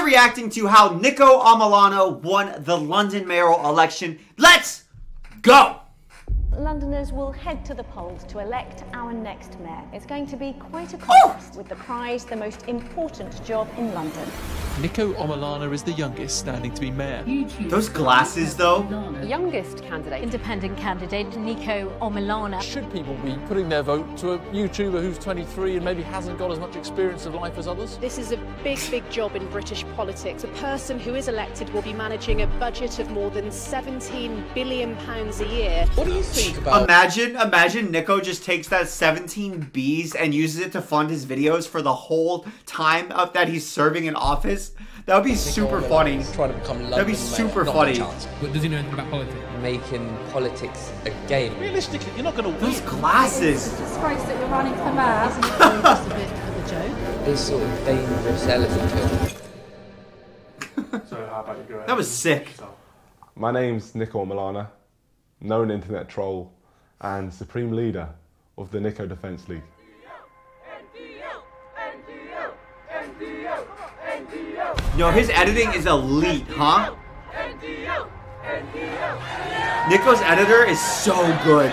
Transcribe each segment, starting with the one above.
reacting to how Niko Omilana won the London mayoral election. Let's go! Londoners will head to the polls to elect our next mayor. It's going to be quite a contest, with the prize the most important job in London. Niko Omilana is the youngest standing to be mayor. Those glasses, though. Youngest candidate, independent candidate Niko Omilana. Should people be putting their vote to a YouTuber who's 23 and maybe hasn't got as much experience of life as others? This is a big, big job in British politics. A person who is elected will be managing a budget of more than £17 billion a year. What do you think about... Imagine Niko just takes that 17 Bs and uses it to fund his videos for the whole time of that he's serving in office. That would be super funny. Trying to become London That'd be super funny. But does he know anything about politics? Making politics a game. Realistically, you're not going to win. Those glasses. It's a disgrace that you're running for mayor. Isn't it just a bit of a joke? This sort of dangerous element. So how about you go ahead? That was sick. My name's Niko Omilana, known internet troll and supreme leader of the Niko Defence League. Yo, his editing is elite, huh? Niko's editor is so good.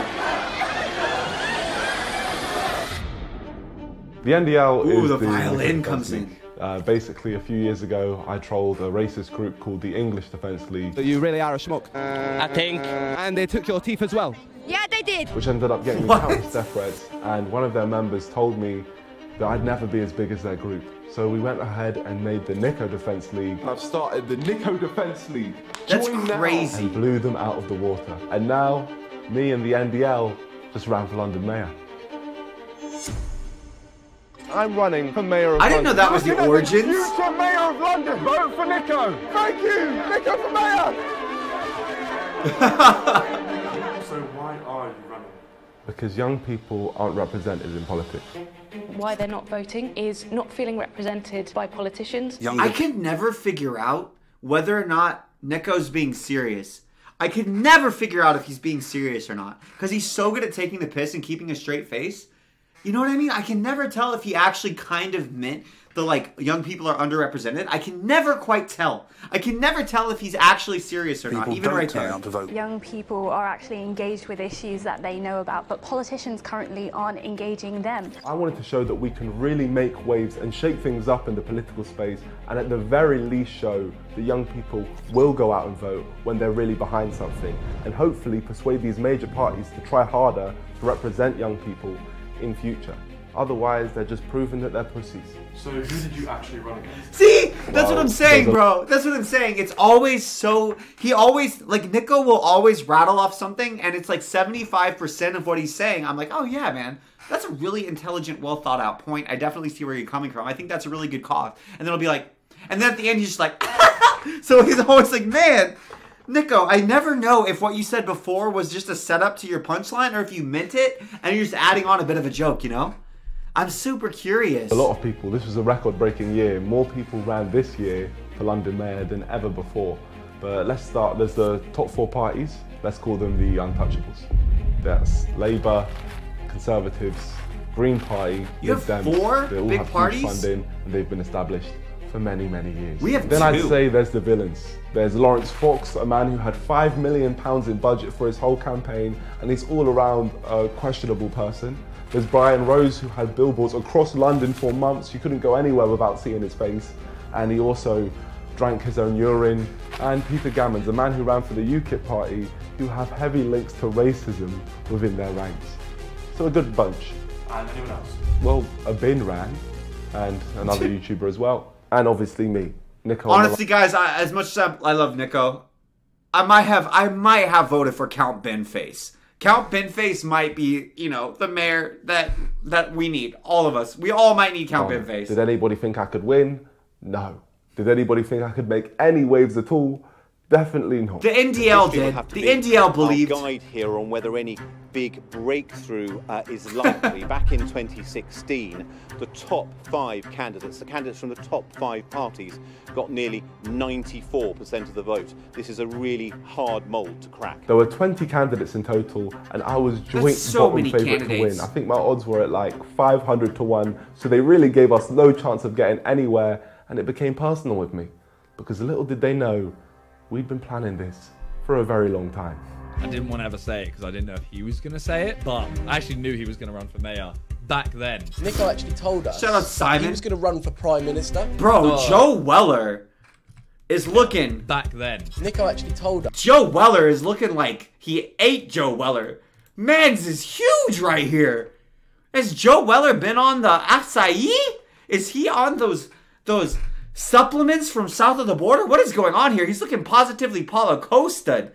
The NDL Ooh, is the the violin Niko comes Defence in. League. Basically, a few years ago, I trolled a racist group called the English Defence League. You really are a schmuck. I think. And they took your teeth as well. Yeah, they did. Which ended up getting me countless death threats, and one of their members told me that I'd never be as big as their group. So we went ahead and made the Niko Defence League. I've started the Niko Defence League. That's Join crazy. now. And blew them out of the water. And now, me and the NDL just ran for London Mayor. I'm running for Mayor of London. I didn't know that was the origins. Future Mayor of London. Vote for Niko. Thank you. Niko for Mayor. So why are you running? Because young people aren't represented in politics. Why they're not voting is not feeling represented by politicians. I can never figure out whether or not Niko's being serious. I could never figure out if he's being serious or not. Because he's so good at taking the piss and keeping a straight face. You know what I mean? I can never tell if he actually kind of meant the, like, young people are underrepresented. I can never quite tell. I can never tell if he's actually serious or not, even right there. Young people are actually engaged with issues that they know about, but politicians currently aren't engaging them. I wanted to show that we can really make waves and shake things up in the political space, and at the very least show that young people will go out and vote when they're really behind something, and hopefully persuade these major parties to try harder to represent young people in future. Otherwise, they're just proving that they're pussies. So who did you actually run against? See? That's what I'm saying, bro. That's what I'm saying. It's always so... He always... Like, Niko will always rattle off something, and it's like 75% of what he's saying. I'm like, oh, yeah, man. That's a really intelligent, well thought out point. I definitely see where you're coming from. I think that's a really good cause. And then it'll be like... And then at the end, he's just like... So he's always like, man... Niko, I never know if what you said before was just a setup to your punchline or if you meant it and you're just adding on a bit of a joke, you know? I'm super curious. A lot of people, this was a record-breaking year. More people ran this year for London Mayor than ever before. But let's start, there's the top 4 parties. Let's call them the untouchables. That's Labour, Conservatives, Green Party, You have 4 they all big have parties? huge funding and they've been established for many, many years. We have Then 2. I'd say there's the villains. There's Lawrence Fox, a man who had £5 million in budget for his whole campaign, and he's all around a questionable person. There's Brian Rose, who had billboards across London for months. You couldn't go anywhere without seeing his face. And he also drank his own urine. And Peter Gammons, a man who ran for the UKIP party, who have heavy links to racism within their ranks. So a good bunch. And anyone else? Well, a bin ran, and another YouTuber as well. And obviously me, Niko. Honestly, guys, as much as I love Niko, I might have voted for Count Binface. Count Binface might be, you know, the mayor that we need. All of us. We all might need Count Binface. Did anybody think I could win? No. Did anybody think I could make any waves at all? Definitely not. The NDL did. The NDL believed. Our guide here on whether any big breakthrough is likely. Back in 2016, the top 5 candidates, the candidates from the top 5 parties, got nearly 94% of the vote. This is a really hard mould to crack. There were 20 candidates in total, and I was joint bottom favourite to win. I think my odds were at like 500 to 1, so they really gave us no chance of getting anywhere, and it became personal with me. Because little did they know, we'd been planning this for a very long time. I didn't want to ever say it because I didn't know if he was going to say it, but I actually knew he was going to run for mayor back then. Niko actually told us Shout out Simon. he was going to run for Prime Minister. Bro, Joe Weller is looking... Back then. Niko actually told us. Joe Weller is looking like he ate Joe Weller. Mans is huge right here. Has Joe Weller been on the acai? Is he on those supplements from south of the border? What is going on here? He's looking positively Paulo Costa.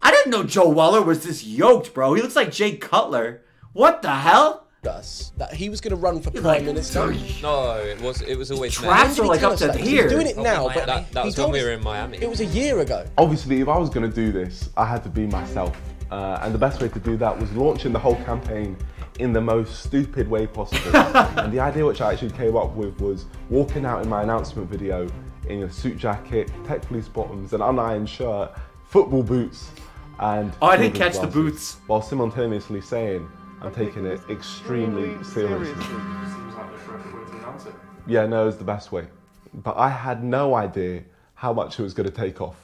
I didn't know Joe Weller was this yoked, bro. He looks like Jay Cutler. What the hell? Us that he was going to run for Prime Minister. No, it was always traps are like up to here. He's doing it now, but that was when we were in Miami. It was a year ago. Obviously, if I was going to do this, I had to be myself. And the best way to do that was launching the whole campaign in the most stupid way possible. And the idea which I actually came up with was walking out in my announcement video in a suit jacket, tech police bottoms, an unironed shirt, football boots, and... Oh, I didn't catch the boots. While simultaneously saying, I'm taking it extremely seriously. Seems like the correct way to announce it. Yeah, no, it's the best way. But I had no idea how much it was going to take off.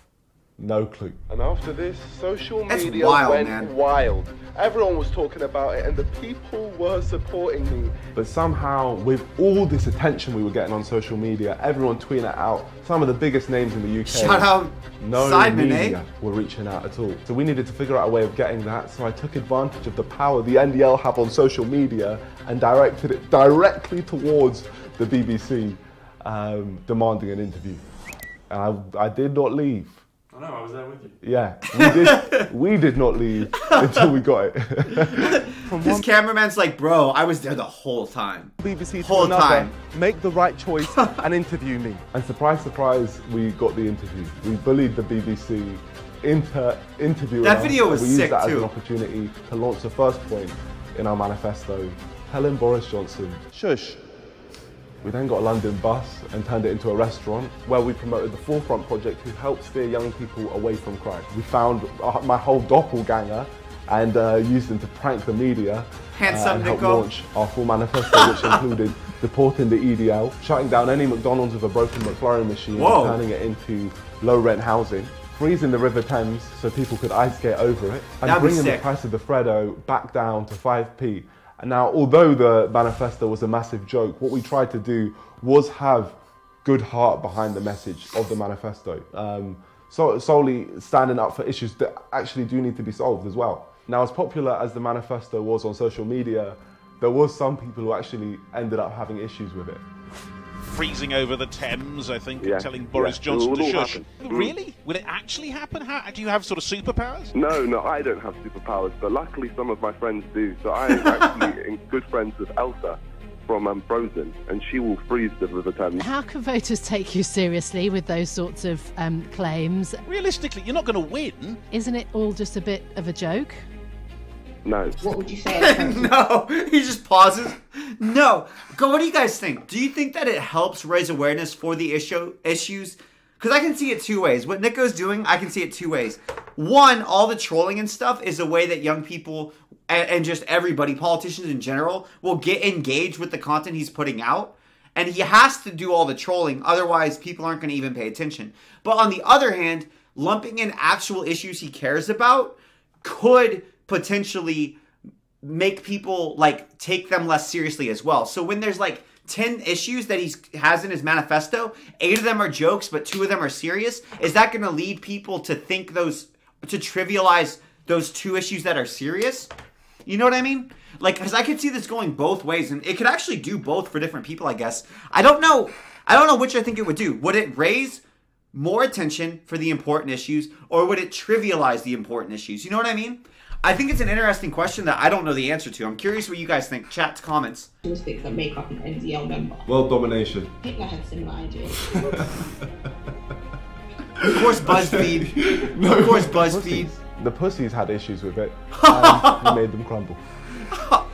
No clue. And after this, social media went wild. Everyone was talking about it and the people were supporting me. But somehow, with all this attention we were getting on social media, everyone tweeting it out, some of the biggest names in the UK. Shout out no Simon, media were reaching out at all. So we needed to figure out a way of getting that. So I took advantage of the power the NDL have on social media and directed it directly towards the BBC, demanding an interview. And I did not leave. I know, I was there with you. Yeah, we did not leave until we got it. This cameraman's like, bro, I was there the whole time. BBC whole to another, time. Make the right choice and interview me. And surprise, surprise, we got the interview. We bullied the BBC into interviewing That video was we sick used that too. as an opportunity to launch the first point in our manifesto, telling Boris Johnson, shush. We then got a London bus and turned it into a restaurant where we promoted the Forefront project who helped steer young people away from crime. We found my whole doppelganger and used them to prank the media Handsome and help Niko. launch our full manifesto, which included deporting the EDL, shutting down any McDonald's with a broken McFlurry machine and turning it into low-rent housing, freezing the River Thames so people could ice skate over it, and bringing the price of the Freddo back down to 5p. And now, although the manifesto was a massive joke, what we tried to do was have good heart behind the message of the manifesto. So solely standing up for issues that actually do need to be solved as well. Now, as popular as the manifesto was on social media, there was some people who actually ended up having issues with it. Freezing over the Thames, I think, and telling Boris Johnson to shush. Really? Will it actually happen? How, do you have sort of superpowers? No, I don't have superpowers, but luckily some of my friends do. So I'm actually good friends with Elsa from Frozen, and she will freeze the River Thames. How can voters take you seriously with those sorts of claims? Realistically, you're not going to win. Isn't it all just a bit of a joke? No. What would you say? No, he just pauses. No. Go. What do you guys think? Do you think that it helps raise awareness for the issues? Because I can see it two ways. What Niko's doing, I can see it two ways. One, all the trolling and stuff is a way that young people and just everybody, politicians in general, will get engaged with the content he's putting out. And he has to do all the trolling, otherwise people aren't going to even pay attention. But on the other hand, lumping in actual issues he cares about could potentially make people like take them less seriously as well. So when there's like 10 issues that he has in his manifesto, 8 of them are jokes, but 2 of them are serious, is that going to lead people to think to trivialize those 2 issues that are serious? You know what I mean? Like, because I could see this going both ways, and it could actually do both for different people, I guess. I don't know which I think it would do. Would it raise more attention for the important issues, or would it trivialize the important issues? You know what I mean? I think it's an interesting question that I don't know the answer to. I'm curious what you guys think. Chat, comments. That make up an NDL member. World domination. Hitler had similar ideas. Of course, BuzzFeed. No, of course, BuzzFeed. The pussies had issues with it, and he made them crumble. That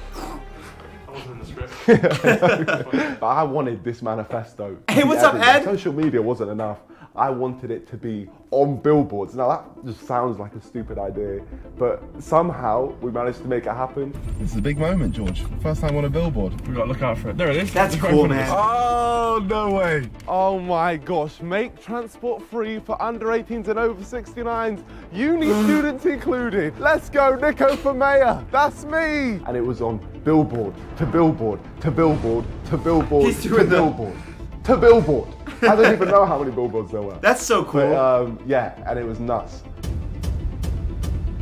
wasn't in the script. But I wanted this manifesto. Hey, what's up, Ed? Social media wasn't enough. I wanted it to be on billboards. Now that just sounds like a stupid idea, but somehow we managed to make it happen. This is a big moment, George. First time on a billboard. We've got to look out for it. There it is. That's cool, man. Oh, no way. Oh my gosh. Make transport free for under 18s and over 69s. Uni students included. Let's go, Niko for mayor. That's me. And it was on billboard to billboard to billboard to billboard to billboard to billboard. I don't even know how many billboards there were. That's so cool. But, yeah, and it was nuts.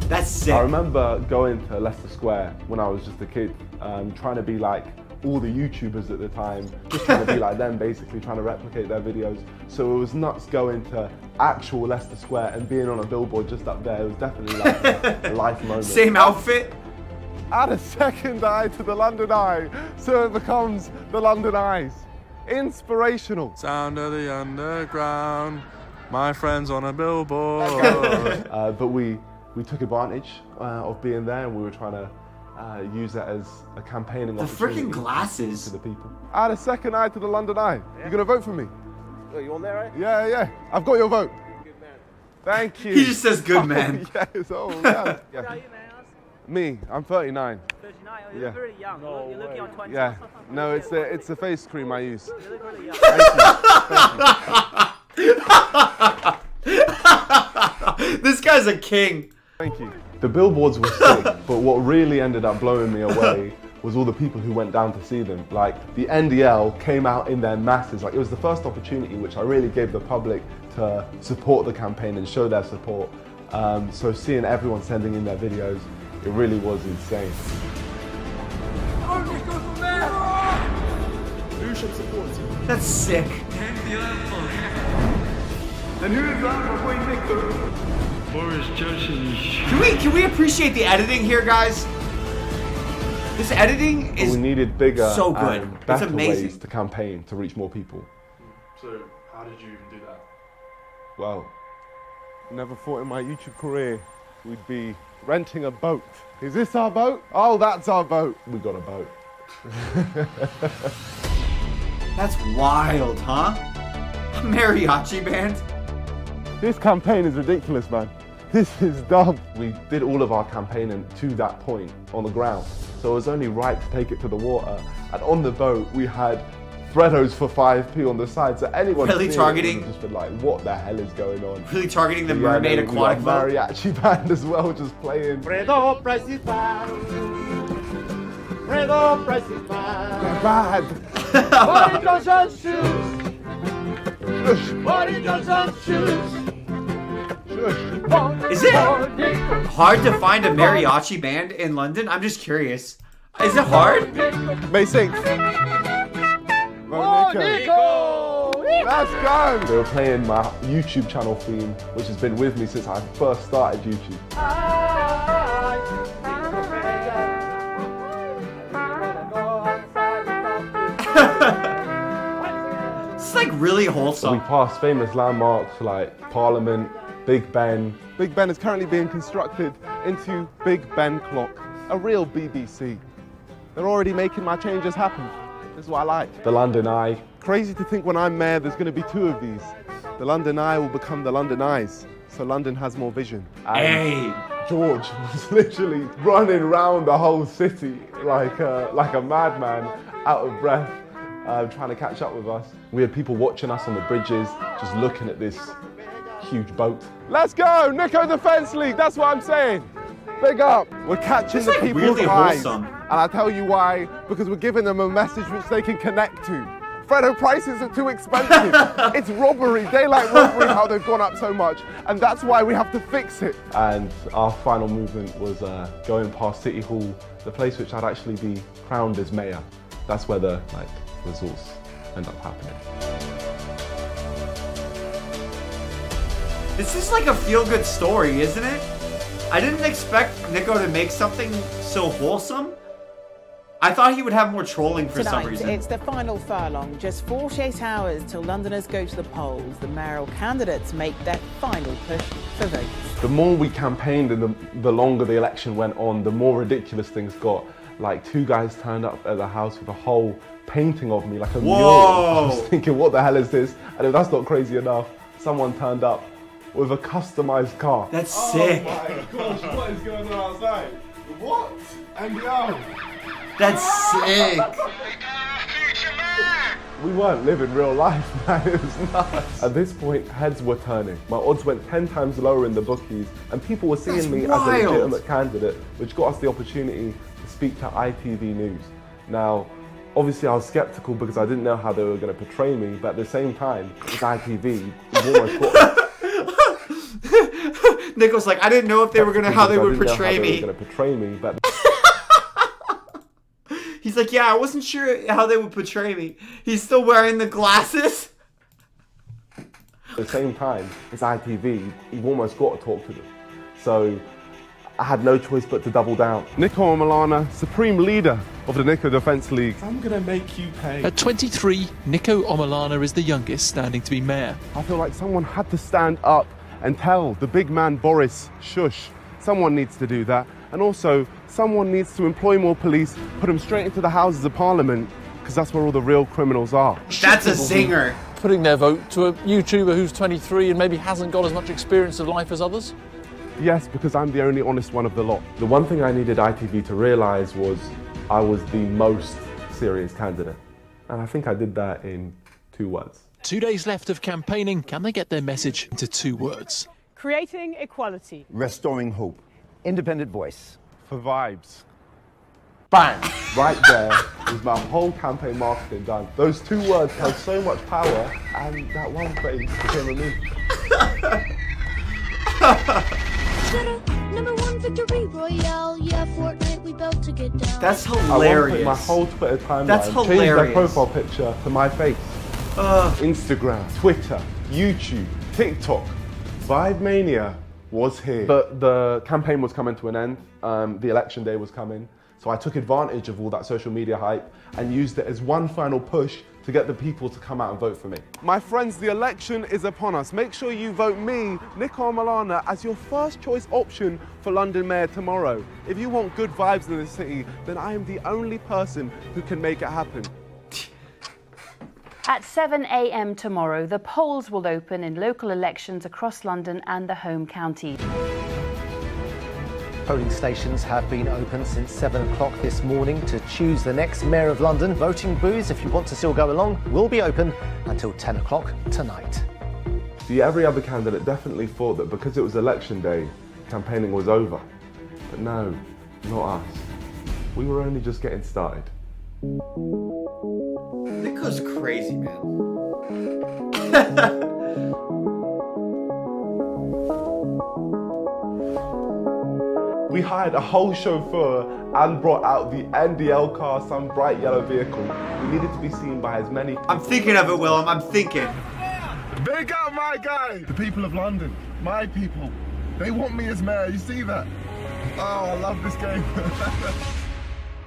That's sick. I remember going to Leicester Square when I was just a kid, trying to be like all the YouTubers at the time, just trying to be like them, basically trying to replicate their videos. So it was nuts going to actual Leicester Square and being on a billboard just up there. It was definitely like a life moment. Same outfit? Add a second eye to the London Eye, so it becomes the London Eyes. Inspirational. Sound of the underground, my friends on a billboard. But we took advantage of being there, and we were trying to use that as a campaigning opportunity. The freaking glasses. To the people. Add a second eye to the London Eye. Yeah. You gonna vote for me? Oh, you on there, right? Yeah, yeah. I've got your vote. Good man. Thank you. He just says good man. Yes, oh, yeah. How are you, man? Me, I'm 39. 39? Oh, you look really young. You're looking on 20. Yeah. No, it's the face cream I use. You look really young. Thank you. This guy's a king. Thank you. The billboards were sick, but what really ended up blowing me away was all the people who went down to see them. Like, the NDL came out in their masses. Like, it was the first opportunity which I really gave the public to support the campaign and show their support. So seeing everyone sending in their videos, it really was insane. Who should support you? That's sick. And who is that for Niko? Boris Johnson. Can we appreciate the editing here, guys? This editing is we needed bigger so good. and better it's amazing. ways to campaign to reach more people. So, how did you even do that? Well, never thought in my YouTube career we'd be renting a boat. Is this our boat? Oh, that's our boat. We got a boat. That's wild, huh? A mariachi band? This campaign is ridiculous, man. This is dumb. We did all of our campaigning to that point on the ground. So it was only right to take it to the water. And on the boat, we had Freddos for 5p on the side. So anyone really targeting, would have just been like, what the hell is going on? Really targeting the mermaid aquatic boat. Mariachi band as well, just playing. Fredo principal. Fredo principal. They're bad. Boris Johnson shoes. Boris Johnson shoes. Is it hard to find a mariachi band in London? I'm just curious. Is it hard? May 6th. Oh, Niko! Let's go! They were playing my YouTube channel theme, which has been with me since I first started YouTube. It's like really wholesome. So we passed famous landmarks like Parliament, Big Ben. Big Ben is currently being constructed into Big Ben Clock, a real BBC. They're already making my changes happen. This is what I like. The London Eye. Crazy to think when I'm mayor there's going to be 2 of these. The London Eye will become the London Eyes, so London has more vision. Hey! George was literally running around the whole city like a madman, out of breath, trying to catch up with us. We had people watching us on the bridges, just looking at this huge boat. Let's go! Niko Defence League, that's what I'm saying. Big up. We're catching the people's really eyes. wholesome. And I'll tell you why, because we're giving them a message which they can connect to. Freddo, prices are too expensive. It's robbery, daylight robbery, how they've gone up so much. And that's why we have to fix it. And our final movement was going past City Hall, the place which I'd actually be crowned as mayor. That's where the results end up happening. This is like a feel-good story, isn't it? I didn't expect Niko to make something so wholesome. I thought he would have more trolling for some reason. It's the final furlong. Just 48 hours till Londoners go to the polls. The mayoral candidates make their final push for votes. The more we campaigned and the longer the election went on, the more ridiculous things got. like 2 guys turned up at the house with a whole painting of me, like a Whoa. mural. I was thinking, what the hell is this? And if that's not crazy enough, someone turned up with a customized car. That's sick. Oh my gosh, what is going on outside? What? And yo. That's sick. We weren't living real life, man. It was nuts. At this point, heads were turning. My odds went 10 times lower in the bookies, and people were seeing me as a legitimate candidate, which got us the opportunity to speak to ITV News. Now, obviously I was skeptical because I didn't know how they were going to portray me, but at the same time, it's ITV. We've almost got Niko's like, I didn't know if they were how they would portray me. They were going to portray me, but he's like, yeah, I wasn't sure how they would portray me. He's still wearing the glasses. at the same time, it's ITV. You've almost got to talk to them. So I had no choice but to double down. Niko Omilana, Supreme Leader of the Niko Defence League. I'm going to make you pay. At 23, Niko Omilana is the youngest standing to be mayor. I feel like someone had to stand up and tell the big man Boris, shush. Someone needs to do that. And also, someone needs to employ more police, put them straight into the Houses of Parliament, because that's where all the real criminals are. That's a zinger. Putting their vote to a YouTuber who's 23 and maybe hasn't got as much experience of life as others? Yes, because I'm the only honest one of the lot. The one thing I needed ITV to realise was I was the most serious candidate. And I think I did that in 2 words. 2 days left of campaigning. Can they get their message into 2 words? Creating equality. Restoring hope. Independent voice. For vibes. Bang! Right there was my whole campaign marketing done. Those 2 words held so much power, and that one face became a meme. Number 1 victory royale, yeah, Fortnite, we about to get down. That's hilarious. I my whole Twitter timeline. That's hilarious. Changed their profile picture to my face. Instagram, Twitter, YouTube, TikTok. Vibe Mania was here. The campaign was coming to an end. The election day was coming. So I took advantage of all that social media hype and used it as one final push to get the people to come out and vote for me. My friends, the election is upon us. Make sure you vote me, Niko Omilana, as your first choice option for London Mayor tomorrow. If you want good vibes in the city, then I am the only person who can make it happen. At 7 a.m. tomorrow, the polls will open in local elections across London and the home county. Polling stations have been open since 7 o'clock this morning to choose the next Mayor of London. Voting booths, if you want to still go along, will be open until 10 o'clock tonight. See, every other candidate definitely thought that because it was election day, campaigning was over. But no, not us. We were only just getting started. Niko's crazy, man. We hired a whole chauffeur and brought out the NDL car, some bright yellow vehicle. We needed to be seen by as many people. I'm thinking of it, Willem. I'm thinking. Big up my guy! The people of London, my people, they want me as mayor, you see that? Oh, I love this game.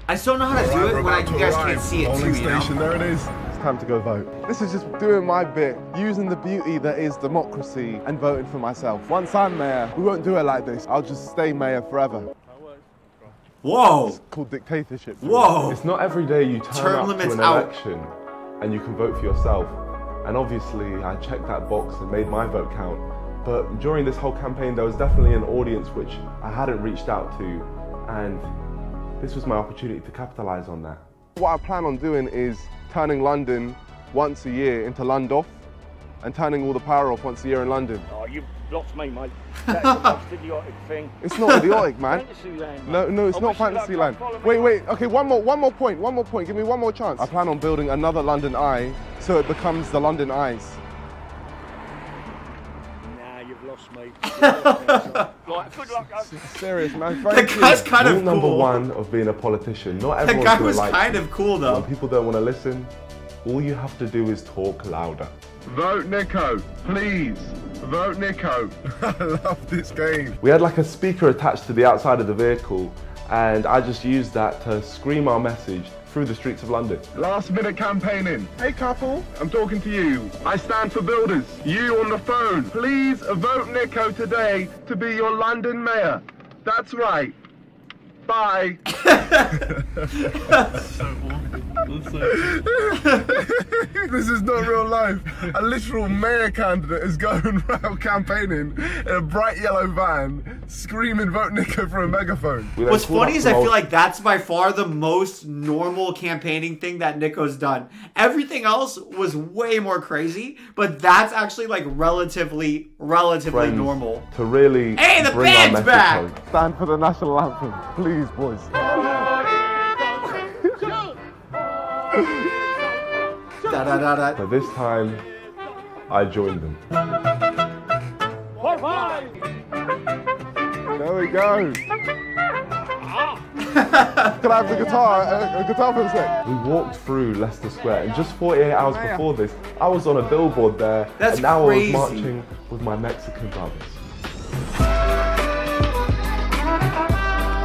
I just don't know how to do it when you guys can't see it too, you know? There it is. It's time to go vote. This is just doing my bit, using the beauty that is democracy and voting for myself. Once I'm mayor, we won't do it like this. I'll just stay mayor forever. Whoa! It's called dictatorship. Whoa! It's not every day you turn up to an election and you can vote for yourself. And obviously, I checked that box and made my vote count. But during this whole campaign, there was definitely an audience which I hadn't reached out to, and this was my opportunity to capitalise on that. What I plan on doing is turning London once a year into Lundoff and turning all the power off once a year in London. Oh, you've lost me, mate. That's the most idiotic thing. It's not idiotic, man. Fantasyland, No, it's not Fantasyland. Wait. Okay, one more point. Give me one more chance. I plan on building another London Eye so it becomes the London Eyes. You've lost me. Right, good luck, Serious, man. That guy's kind of cool. Rule number 1 of being a politician. Not everyone's that guy gonna was like kind you. of cool, though. When people don't want to listen, all you have to do is talk louder. Vote Niko, please. Vote Niko. I love this game. We had like a speaker attached to the outside of the vehicle, and I just used that to scream our message through the streets of London. Last minute campaigning. Hey couple, I'm talking to you. I stand for builders. You on the phone. Please vote Niko today to be your London mayor. That's right. Bye. This is not real life. A literal mayor candidate is going around campaigning in a bright yellow van, screaming "Vote Niko" for a megaphone. What's funny is I feel like that's by far the most normal campaigning thing that Niko's done. Everything else was way more crazy, but that's actually like relatively normal. To really Hey, the bring band's our back! message home. Stand for the national anthem, please, boys. So this time, I joined them. There we go. Can I have the guitar? A guitar for a sec. We walked through Leicester Square, and just 48 hours before this, I was on a billboard there, That's and now crazy. I was marching with my Mexican brothers.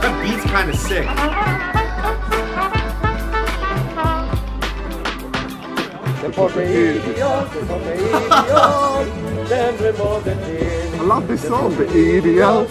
That beat's kind of sick. I love this song, the EDL.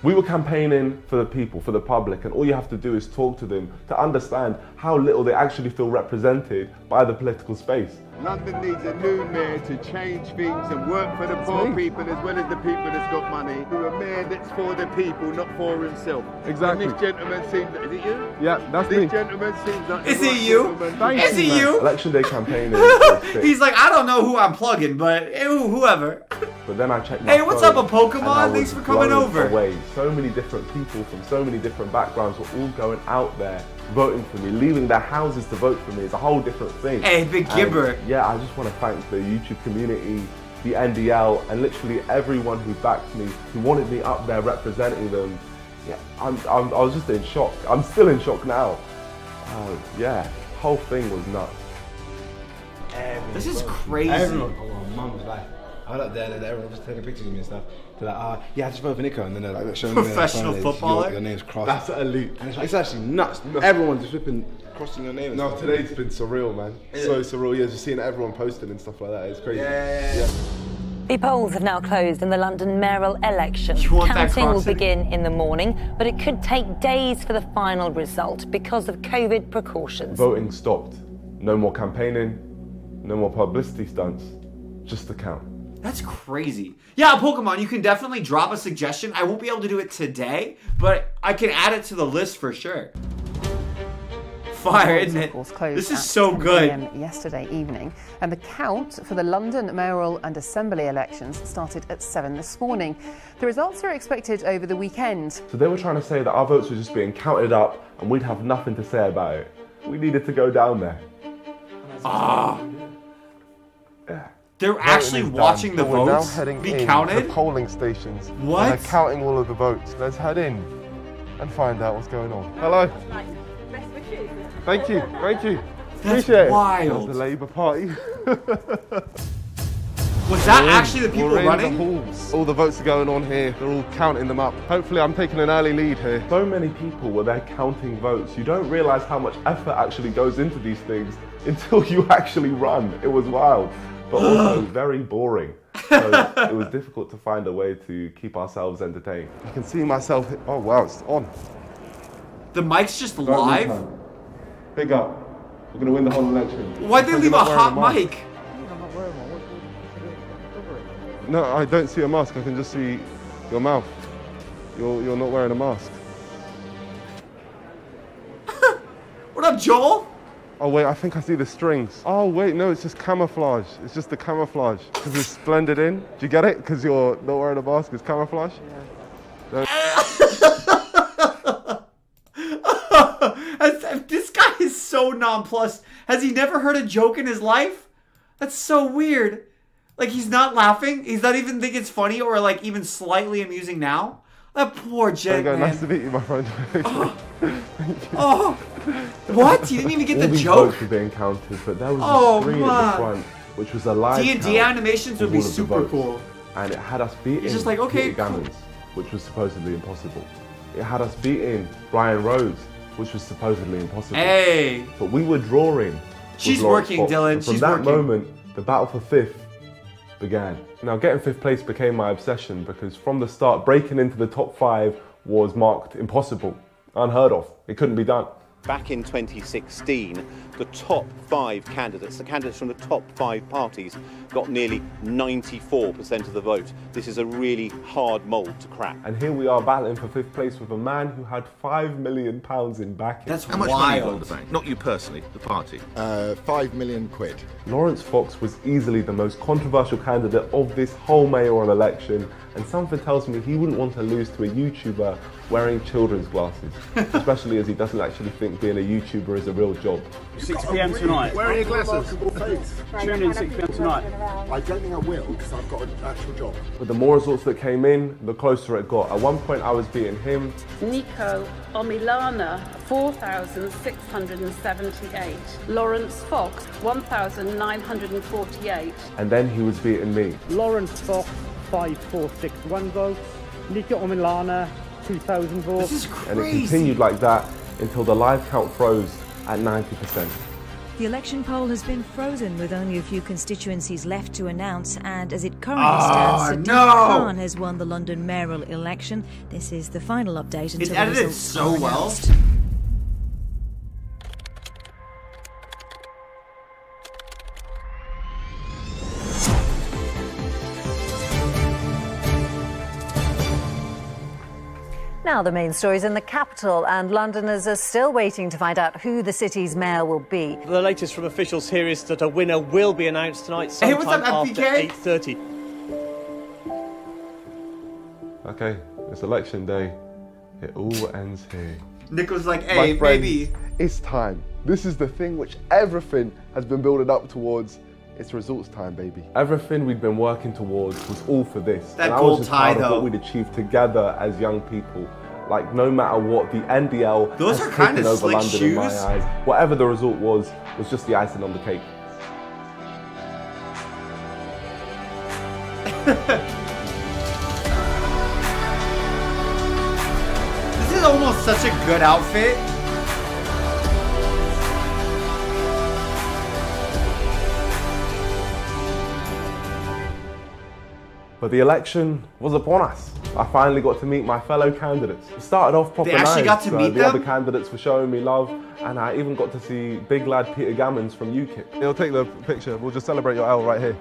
We were campaigning for the people, for the public, and all you have to do is talk to them to understand how little they actually feel represented by the political space. London needs a new mayor to change things and work for the poor people as well as the people that's got money. To a mayor that's for the people, not for himself. Exactly. And this gentleman seems, is it you? Yeah, that's me. This gentleman seems like... Is it you? Is it you? Election day campaigning is sick. He's like, I don't know who I'm plugging, but whoever. But then I checked my Hey, what's phone, up, a Pokemon? and I Thanks was for coming blown over. Away. So many different people from so many different backgrounds were all going out there voting for me, leaving their houses to vote for me. It's a whole different thing. Hey, big gibber. Yeah, I just want to thank the YouTube community, the NDL, and literally everyone who backed me, who wanted me up there representing them. Yeah, I was just in shock. I'm still in shock now. Yeah, whole thing was nuts. This is crazy. Everyone, my mum was like, I was up there and everyone was taking pictures of me and stuff. They're like, yeah, I just voted for Niko, and then they're like showing me Professional footballer? Your name's crossed. That's elite. And it's actually nuts. Everyone's just flipping, crossing your name. No, today's been surreal, man. So surreal. Yeah, just seeing everyone posting and stuff like that. It's crazy. Yeah. The polls have now closed in the London mayoral election. You want that Counting will Crossing? begin in the morning, but it could take days for the final result because of COVID precautions. Voting stopped. No more campaigning, no more publicity stunts, just the count. That's crazy. Yeah, Pokemon, you can definitely drop a suggestion. I won't be able to do it today, but I can add it to the list for sure. Fire, isn't it? This is so good. Yesterday evening, and the count for the London mayoral and assembly elections started at 7 this morning. The results are expected over the weekend. So they were trying to say that our votes were just being counted up and we'd have nothing to say about it. We needed to go down there. They're actually watching the We're now votes heading be in counted? the polling stations. What? And they're counting all of the votes. Let's head in and find out what's going on. Hello. Thank you. Thank you. That's Appreciate wild. It. That was the Labour Party. Was that actually the people We're in running? the halls. All the votes are going on here. They're all counting them up. Hopefully I'm taking an early lead here. So many people were there counting votes. You don't realise how much effort actually goes into these things until you actually run. It was wild, but also very boring. So it was difficult to find a way to keep ourselves entertained. I can see myself. Oh wow, it's on. The mic's just live? Big up. We're going to win the whole election. Why'd they leave a hot mic? No, I don't see a mask. I can just see your mouth. You're not wearing a mask. What up, Joel? Oh wait, I think I see the strings. Oh wait, no, it's just camouflage. It's just the camouflage. Because it's blended in. Do you get it? Because you're not wearing a mask, it's camouflage? Yeah. This guy is so nonplussed. Has he never heard a joke in his life? That's so weird. Like, he's not laughing. He's not even think it's funny or, like, even slightly amusing now. That poor Jet, man. Nice to meet you, my friend. Oh, what? You didn't even get the All joke? votes were being counted, but there was Oh, a screen at man. the front, which was a live D&D count animations would of be all of the super votes. cool. And it had us beating He's just like, okay, Peter Gammons, which was supposedly impossible. It had us beating Brian Rhodes, which was supposedly impossible. Hey. But we were drawing. with She's Lawrence working, Fox. Dylan. And from She's that working. moment, the battle for fifth began. Now, getting 5th place became my obsession because from the start, breaking into the top 5 was marked impossible, unheard of. It couldn't be done. Back in 2016, the top 5 candidates, the candidates from the top 5 parties, got nearly 94% of the vote. This is a really hard mould to crack. And here we are battling for 5th place with a man who had £5 million in backing. That's how much money you got in the bank? Not you personally, the party. 5 million quid. Lawrence Fox was easily the most controversial candidate of this whole mayoral election, and something tells me he wouldn't want to lose to a YouTuber wearing children's glasses, especially as he doesn't actually think being a YouTuber is a real job. 6 p.m. tonight. Where are your glasses? Tune in 6 p.m. tonight. I don't think I will because I've got an actual job. But the more results that came in, the closer it got. At one point I was beating him. Niko Omilana, 4,678. Lawrence Fox, 1,948. And then he was beating me. Lawrence Fox, 5,461 votes. Niko Omilana, 2,000 votes. This is crazy. And it continued like that until the live count froze at 90%. The election poll has been frozen with only a few constituencies left to announce, and as it currently stands, Sadiq Khan has won the London mayoral election. This is the final update until the results so are well. announced. Now the main stories in the capital, and Londoners are still waiting to find out who the city's mayor will be. The latest from officials here is that a winner will be announced tonight sometime after 8:30. Okay, it's election day. It all ends here. Niko's like, My hey, friends, baby. It's time. This is the thing which everything has been building up towards. It's results time, baby. Everything we'd been working towards was all for this. That and I gold was just tie, proud of though. what we'd achieved together as young people. Like, no matter what, the NDL Those has are kinda taken over slick London in my shoes. eyes. Whatever the result was just the icing on the cake. This is almost such a good outfit. But the election was upon us. I finally got to meet my fellow candidates. It started off proper They actually nice. got to meet the them? other candidates were showing me love, and I even got to see big lad Peter Gammons from UKIP. He'll take the picture. We'll just celebrate your L right here.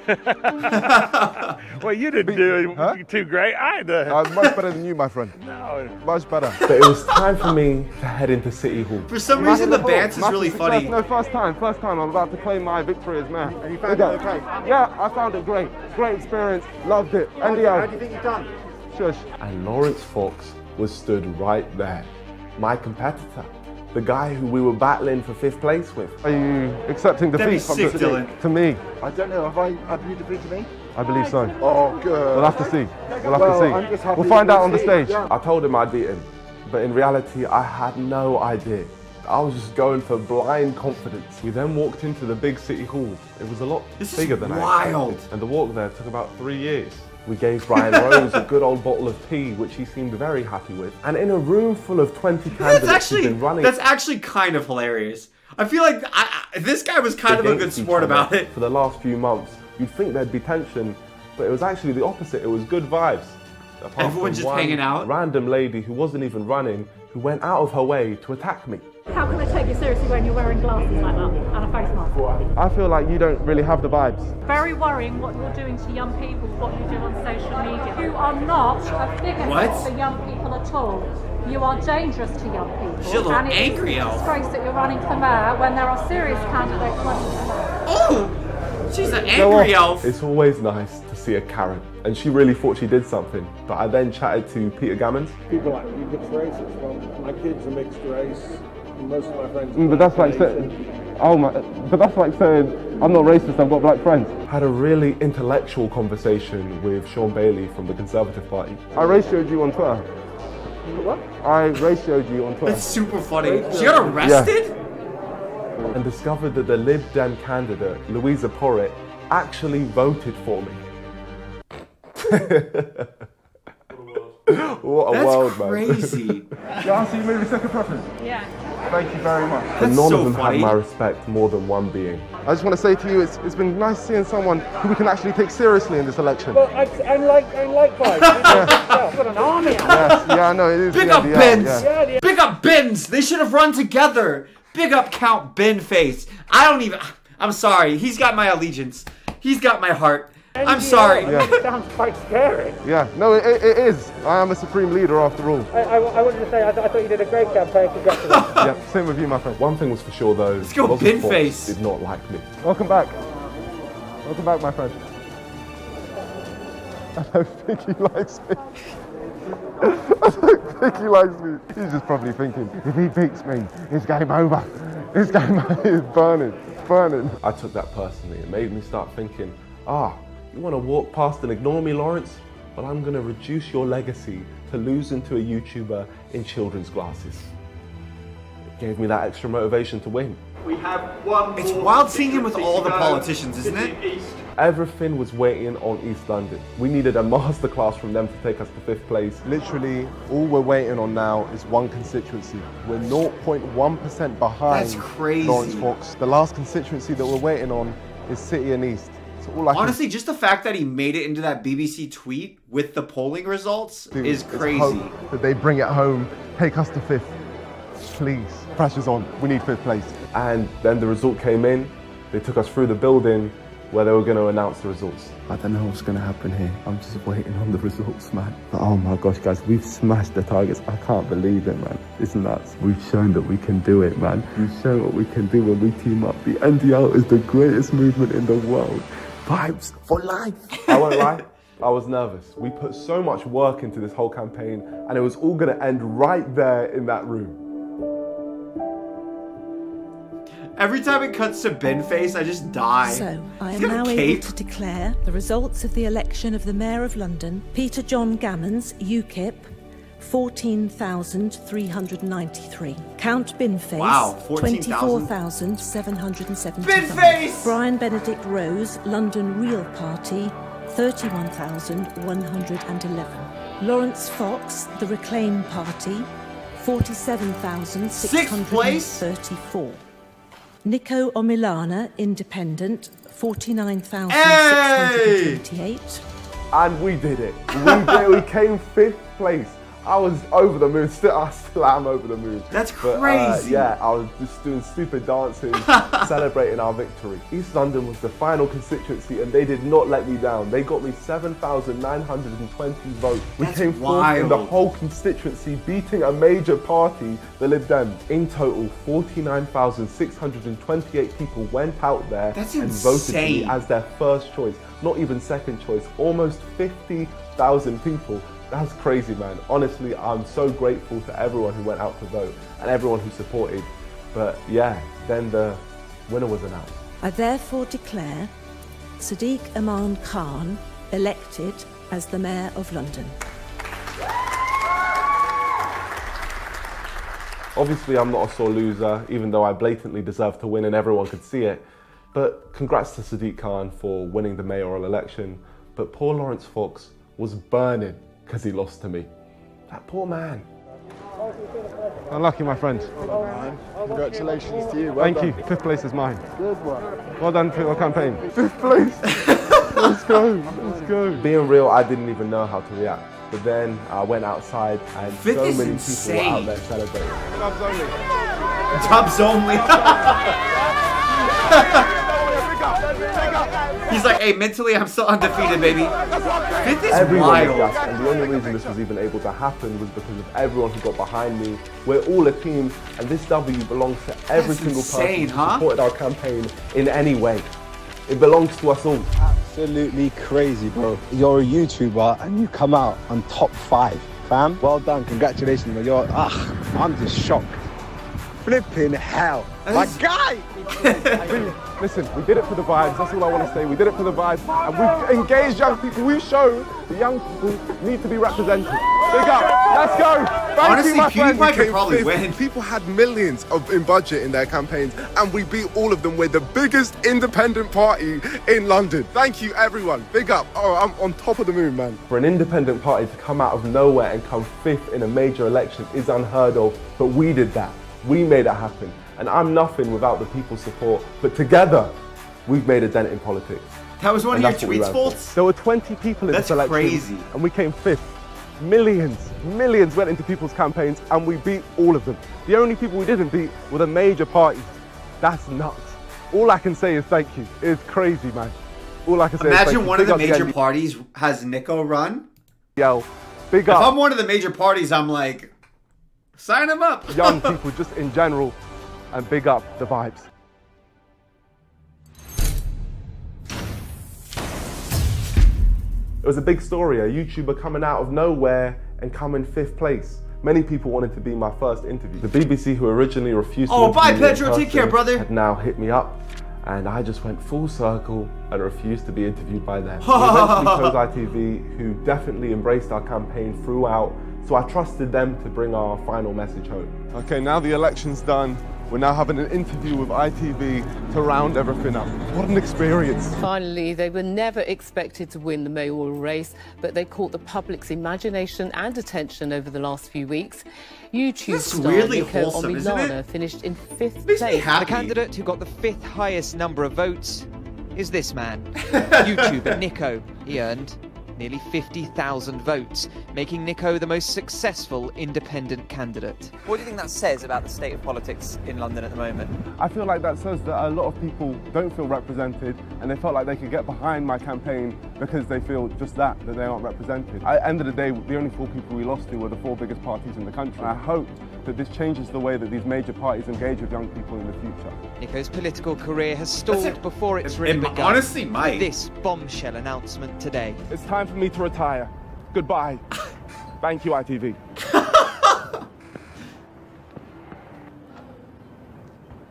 Well, you didn't do too great either. Much better than you, my friend. No. Much better. But it was time for me to head into City Hall. For some reason, the dance is really funny. No, first time. I'm about to claim my victory as mayor. And you found it okay? Yeah, I found it great. Great experience. Loved it. How do NDL. you think you've done? Shush. And Lawrence Fox was stood right there. My competitor. The guy who we were battling for 5th place with. Are you accepting That'd be defeat sick, Dylan. to me? I don't know. Have you defeated me? I believe so. Oh, good. We'll have to see. We'll have Well, to I'm just see. happy We'll find we'll out on the see. stage. Yeah. I told him I'd beat him, but in reality, I had no idea. I was just going for blind confidence. We then walked into the big City Hall. It was a lot bigger than I wild. expected. And the walk there took about 3 years. We gave Brian Rose a good old bottle of tea, which he seemed very happy with. And in a room full of 20 candidates who've been running... That's actually kind of hilarious. I feel like this guy was kind of a good against each sport other about it. For the last few months, you'd think there'd be tension, but it was actually the opposite. It was good vibes. Apart Everyone's from just one hanging out? Random lady who wasn't even running, who went out of her way to attack me. How can I take you seriously when you're wearing glasses like that and a face mask? I feel like you don't really have the vibes. Very worrying what you're doing to young people, what you do on social media. You are not a figure for young people at all. You are dangerous to young people. She's a little and angry, it's a Elf. disgrace that you're running for mayor when there are serious candidates running for mayor. Oh! She's an You know angry what? elf. It's always nice to see a Karen, and she really thought she did something. But I then chatted to Peter Gammons. People like you mixed races. Well, my kid's a mixed race. Most of my friends. But that's like saying, but that's like saying I'm not racist. I've got black friends. Had a really intellectual conversation with Sean Bailey from the Conservative Party. I ratioed you on Twitter. What? I ratioed you on Twitter. That's super funny. She got arrested? And discovered that the Lib Dem candidate, Louisa Porritt, actually voted for me. What a That's world, man. crazy. Yeah, I see you moving second preference. Yeah. Thank you very much. That's None so of them funny. had my respect more than one being. I just want to say to you, it's been nice seeing someone who we can actually take seriously in this election. Well, and likewise. You've got an army. Yes, yeah, I know it is. Big up Benz. Big up Benz. They should have run together. Big up Count Benface. I'm sorry. He's got my allegiance. He's got my heart. I'm sorry. Yeah. It sounds quite scary. Yeah, no, it is. I am a supreme leader after all. I wanted to say, I thought you did a great campaign. Congratulations. Yeah, same with you, my friend. One thing was for sure, though. Let's go, Fox Benface. did not like me. Welcome back. Welcome back, my friend. I don't think he likes me. I don't think he likes me. He's just probably thinking, if he beats me, it's game over. It's game over. It's burning. It's burning. I took that personally. It made me start thinking, you want to walk past and ignore me, Lawrence? Well, I'm going to reduce your legacy to losing to a YouTuber in children's glasses. It gave me that extra motivation to win. We have one. It's wild seeing him with all the politicians, isn't it? Everything was waiting on East London. We needed a masterclass from them to take us to 5th place. Literally, all we're waiting on now is one constituency. We're 0.1% behind. That's crazy. Lawrence Fox. The last constituency that we're waiting on is City and East. Honestly, just the fact that he made it into that BBC tweet with the polling results is crazy. Hope that they bring it home, take us to 5th. Please, pressure's on. We need 5th place. And then the result came in. They took us through the building where they were going to announce the results. I don't know what's going to happen here. I'm just waiting on the results, man. But oh my gosh, guys, we've smashed the targets. I can't believe it, man. It's nuts. We've shown that we can do it, man. We've shown what we can do when we team up. The NDL is the greatest movement in the world. Vibes for life. I won't lie, I was nervous. We put so much work into this whole campaign and it was all going to end right there in that room. Every time it cuts to Benface, I just die. So, I am now able to declare the results of the election of the Mayor of London, Peter John Gammons, UKIP, 14,393. Count Binface, wow, 24,775. Binface! Brian Benedict Rose, London Real Party, 31,111. Lawrence Fox, the Reclaim Party, 47,634. Niko Omilana, Independent, 49,628. And we did it. We came 5th place. I was over the moon. I still am over the moon. That's crazy. Yeah, I was just doing stupid dances, celebrating our victory. East London was the final constituency and they did not let me down. They got me 7,920 votes. We came 4th in the whole constituency, beating a major party, the Lib Dems. In total, 49,628 people went out there and voted for me as their first choice, not even second choice. Almost 50,000 people. That's crazy, man. Honestly, I'm so grateful to everyone who went out to vote and everyone who supported. But yeah, then the winner was announced. I therefore declare Sadiq Aman Khan elected as the Mayor of London. Obviously, I'm not a sore loser, even though I blatantly deserve to win and everyone could see it. But congrats to Sadiq Khan for winning the mayoral election. But poor Lawrence Fox was burning because he lost to me. That poor man. Unlucky, my friend. Congratulations to you. Thank you. 5th place is mine. Good one. Well done for your campaign. 5th place. Let's go. Let's go. Being real, I didn't even know how to react. But then I went outside and so many people were out there celebrating. Dubs only. Dubs only. He's like, hey, mentally, I'm still undefeated, baby. 5th is wild. And the only reason this was even able to happen was because of everyone who got behind me. We're all a team, and this W belongs to every single person who supported our campaign in any way. It belongs to us all. Absolutely crazy, bro. You're a YouTuber, and you come out on top 5, fam. Well done, congratulations, man. I'm just shocked. Flipping hell. My guy! Listen, we did it for the vibes, that's all I want to say. We did it for the vibes, and we've engaged young people. We've shown the young people need to be represented. Big up, let's go! Honestly, PewDiePie could probably win. People had millions in budget in their campaigns, and we beat all of them. We're the biggest independent party in London. Thank you, everyone. Big up. Oh, I'm on top of the moon, man. For an independent party to come out of nowhere and come 5th in a major election is unheard of, but we did that. We made it happen. And I'm nothing without the people's support. But together, we've made a dent in politics. That was one of your tweets, Foltz? There were 20 people in this election. That's crazy. And we came 5th. Millions went into people's campaigns and we beat all of them. The only people we didn't beat were the major parties. That's nuts. All I can say is thank you. It's crazy, man. All I can say is thank you. Imagine one of the major parties has Niko run. Yo, big up. If I'm one of the major parties, I'm like, sign him up. Young people just in general, and big up the vibes. It was a big story, a YouTuber coming out of nowhere and coming 5th place. Many people wanted to be my first interview. The BBC, who originally refused to bye Pedro, take care, brother. had now hit me up, and I just went full circle and refused to be interviewed by them. We eventually chose ITV, who definitely embraced our campaign throughout, so I trusted them to bring our final message home. Okay, now the election's done. We're now having an interview with ITV to round everything up. What an experience. Finally, they were never expected to win the mayoral race, but they caught the public's imagination and attention over the last few weeks. YouTube star Niko Omilana finished in 5th place. The candidate who got the 5th highest number of votes is this man, YouTuber Niko. He earned nearly 50,000 votes, making Niko the most successful independent candidate. What do you think that says about the state of politics in London at the moment? I feel like that says that a lot of people don't feel represented, and they felt like they could get behind my campaign because they feel just that they aren't represented. At the end of the day, the only 4 people we lost to were the 4 biggest parties in the country. I hope that this changes the way that these major parties engage with young people in the future. Niko's political career has stalled before it's really begun. Honestly might. This bombshell announcement today. It's time for me to retire. Goodbye. Thank you, ITV.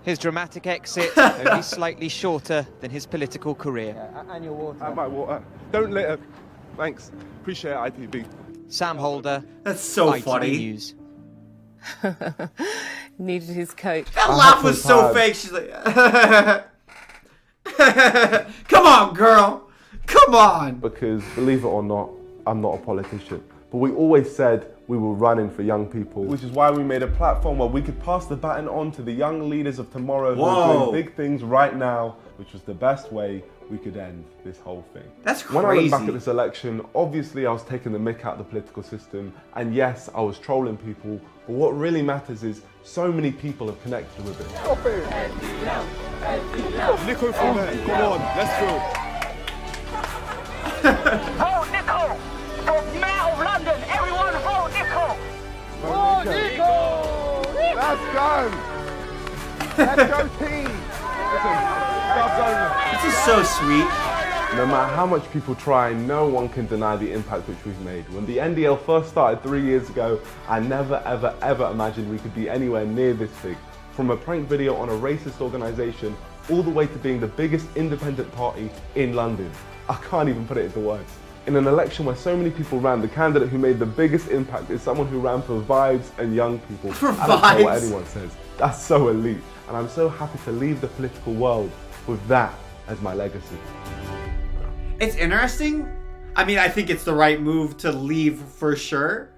His dramatic exit only slightly shorter than his political career. And your water. And my water. Don't litter. Thanks. Appreciate it, ITV. Sam Holder. That's so ITV funny. News. Needed his coat. That laugh was so fake. She's like, come on, girl. Come on. Because, believe it or not, I'm not a politician. But we always said we were running for young people, which is why we made a platform where we could pass the baton on to the young leaders of tomorrow who are doing big things right now, which was the best way we could end this whole thing. That's crazy. When I look back at this election, obviously I was taking the mick out of the political system, and yes, I was trolling people, but what really matters is so many people have connected with it. Stop it! Niko from there, come on, let's go. Vote Niko! For Mayor of London, everyone vote Niko! Vote Niko! Let's go! Let's go team! This is so sweet. No matter how much people try, no one can deny the impact which we've made. When the NDL first started 3 years ago, I never, ever imagined we could be anywhere near this big. From a prank video on a racist organisation, all the way to being the biggest independent party in London. I can't even put it into words. In an election where so many people ran, the candidate who made the biggest impact is someone who ran for vibes and young people. For I don't care what vibes? anyone says. That's so elite. And I'm so happy to leave the political world with that as my legacy. It's interesting. I mean, I think it's the right move to leave for sure.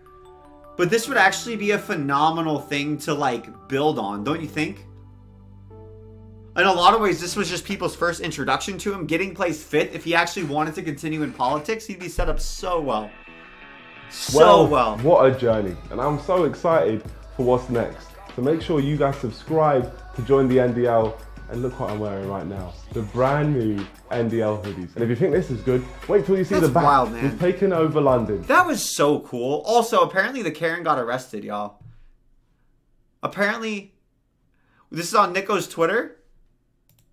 But this would actually be a phenomenal thing to like build on, don't you think? In a lot of ways, this was just people's first introduction to him. Getting placed 5th, if he actually wanted to continue in politics, he'd be set up so well. So well. What a journey. And I'm so excited for what's next. So make sure you guys subscribe to join the NDL. And look what I'm wearing right now. The brand new NDL hoodies. And if you think this is good, wait till you see the back. Wild, man. We've taken over London. That was so cool. Also, apparently the Karen got arrested, y'all. Apparently, this is on Niko's Twitter.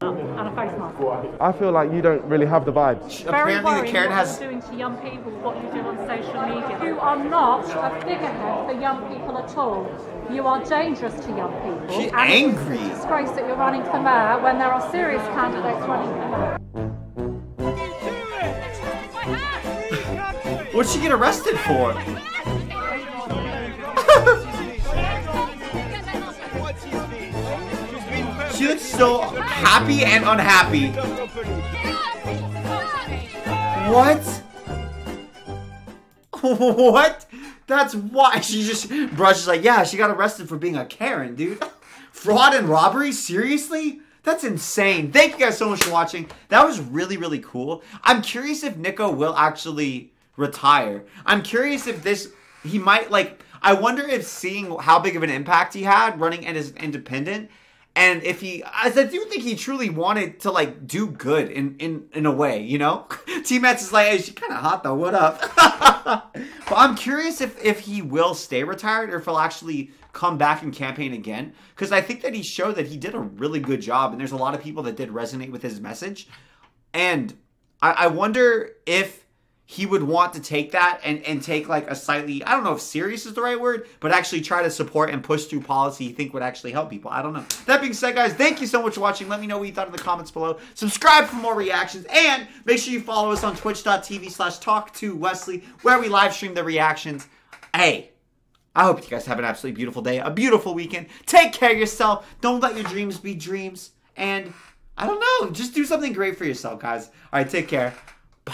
And a face mask. I feel like you don't really have the vibes. Apparently the Karen has... what you're doing to young people, what you do on social media. You are not a figurehead for young people at all. You are dangerous to young people. She's angry. It's a disgrace that you're running for mayor when there are serious candidates running for mayor. What'd she get arrested for? She looks so happy and unhappy. What? What? That's why she just brushes like, yeah, she got arrested for being a Karen, dude. fraud and robbery? Seriously? That's insane. Thank you guys so much for watching. That was really, really cool. I'm curious if Niko will actually retire. I'm curious if he might, like, I wonder if seeing how big of an impact he had running as an independent, and if as I do think he truly wanted to, like, do good in a way, you know? T-Mats is like, hey, she's kind of hot though, what up? But I'm curious if he will stay retired or if he'll actually come back and campaign again. Because I think that he showed that he did a really good job, and there's a lot of people that did resonate with his message. And I wonder if he would want to take that and take like a slightly, I don't know if serious is the right word, but actually try to support and push through policy you think would actually help people. I don't know. That being said, guys, thank you so much for watching. Let me know what you thought in the comments below. Subscribe for more reactions, and make sure you follow us on twitch.tv/talk2Wesley, where we live stream the reactions. Hey, I hope you guys have an absolutely beautiful day, a beautiful weekend. Take care of yourself. Don't let your dreams be dreams. And I don't know, just do something great for yourself, guys. All right, take care. Bye.